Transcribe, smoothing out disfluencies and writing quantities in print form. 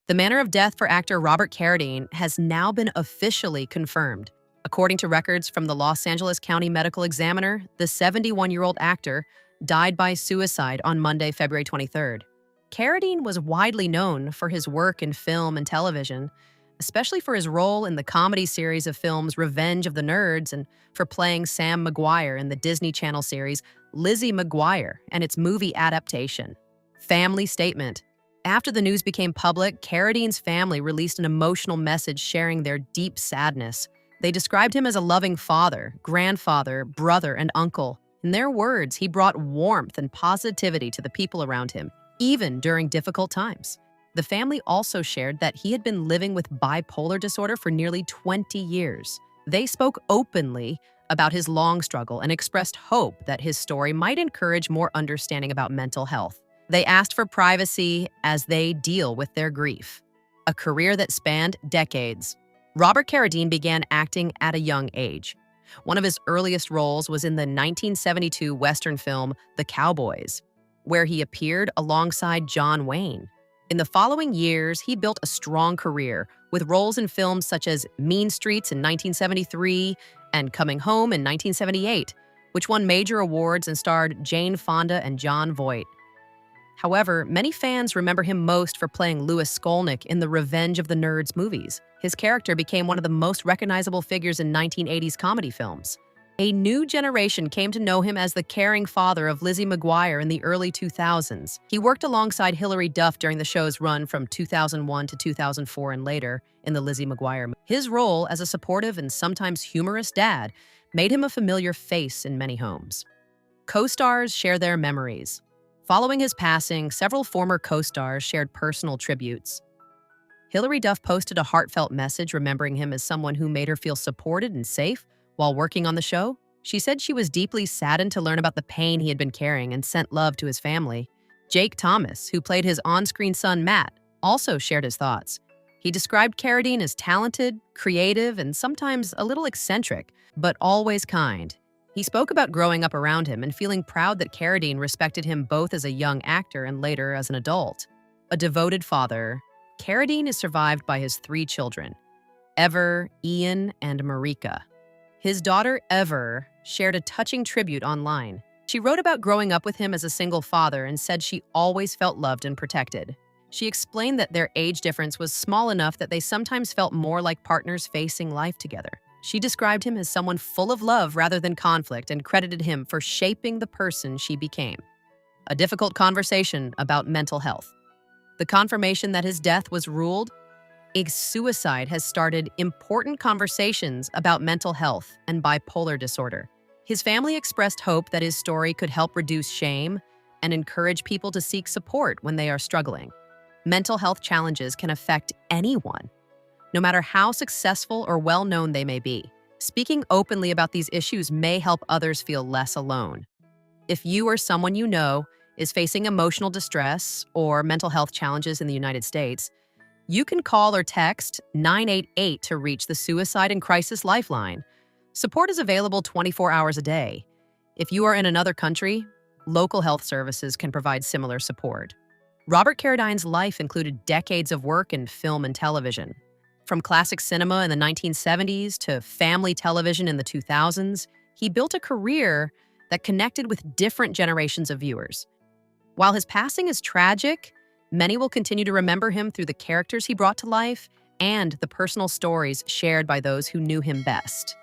The manner of death for actor Robert Carradine has now been officially confirmed. According to records from the Los Angeles County Medical Examiner, the 71-year-old actor died by suicide on Monday, February 23rd. Carradine was widely known for his work in film and television, especially for his role in the comedy series of films Revenge of the Nerds and for playing Sam McGuire in the Disney Channel series Lizzie McGuire and its movie adaptation. Family statement. After the news became public, Carradine's family released an emotional message sharing their deep sadness. They described him as a loving father, grandfather, brother, and uncle. In their words, he brought warmth and positivity to the people around him, even during difficult times. The family also shared that he had been living with bipolar disorder for nearly 20 years. They spoke openly about his long struggle and expressed hope that his story might encourage more understanding about mental health. They asked for privacy as they deal with their grief. A career that spanned decades. Robert Carradine began acting at a young age. One of his earliest roles was in the 1972 Western film The Cowboys, where he appeared alongside John Wayne. In the following years, he built a strong career with roles in films such as Mean Streets in 1973 and Coming Home in 1978, which won major awards and starred Jane Fonda and Jon Voight. However, many fans remember him most for playing Louis Skolnick in the Revenge of the Nerds movies. His character became one of the most recognizable figures in 1980s comedy films. A new generation came to know him as the caring father of Lizzie McGuire in the early 2000s. He worked alongside Hilary Duff during the show's run from 2001 to 2004 and later in the Lizzie McGuire movie. His role as a supportive and sometimes humorous dad made him a familiar face in many homes. Co-stars share their memories. Following his passing, several former co-stars shared personal tributes. Hilary Duff posted a heartfelt message remembering him as someone who made her feel supported and safe while working on the show. She said she was deeply saddened to learn about the pain he had been carrying and sent love to his family. Jake Thomas, who played his on-screen son Matt, also shared his thoughts. He described Carradine as talented, creative, and sometimes a little eccentric, but always kind. He spoke about growing up around him and feeling proud that Carradine respected him both as a young actor and later as an adult. A devoted father, Carradine is survived by his 3 children, Ever, Ian, and Marika. His daughter, Ever, shared a touching tribute online. She wrote about growing up with him as a single father and said she always felt loved and protected. She explained that their age difference was small enough that they sometimes felt more like partners facing life together. She described him as someone full of love rather than conflict and credited him for shaping the person she became. A difficult conversation about mental health. The confirmation that his death was ruled a suicide has started important conversations about mental health and bipolar disorder. His family expressed hope that his story could help reduce shame and encourage people to seek support when they are struggling. Mental health challenges can affect anyone, no matter how successful or well-known they may be. Speaking openly about these issues may help others feel less alone. If you or someone you know is facing emotional distress or mental health challenges in the United States, you can call or text 988 to reach the Suicide and Crisis Lifeline. Support is available 24 hours a day. If you are in another country, local health services can provide similar support. Robert Carradine's life included decades of work in film and television. From classic cinema in the 1970s to family television in the 2000s, he built a career that connected with different generations of viewers. While his passing is tragic, many will continue to remember him through the characters he brought to life and the personal stories shared by those who knew him best.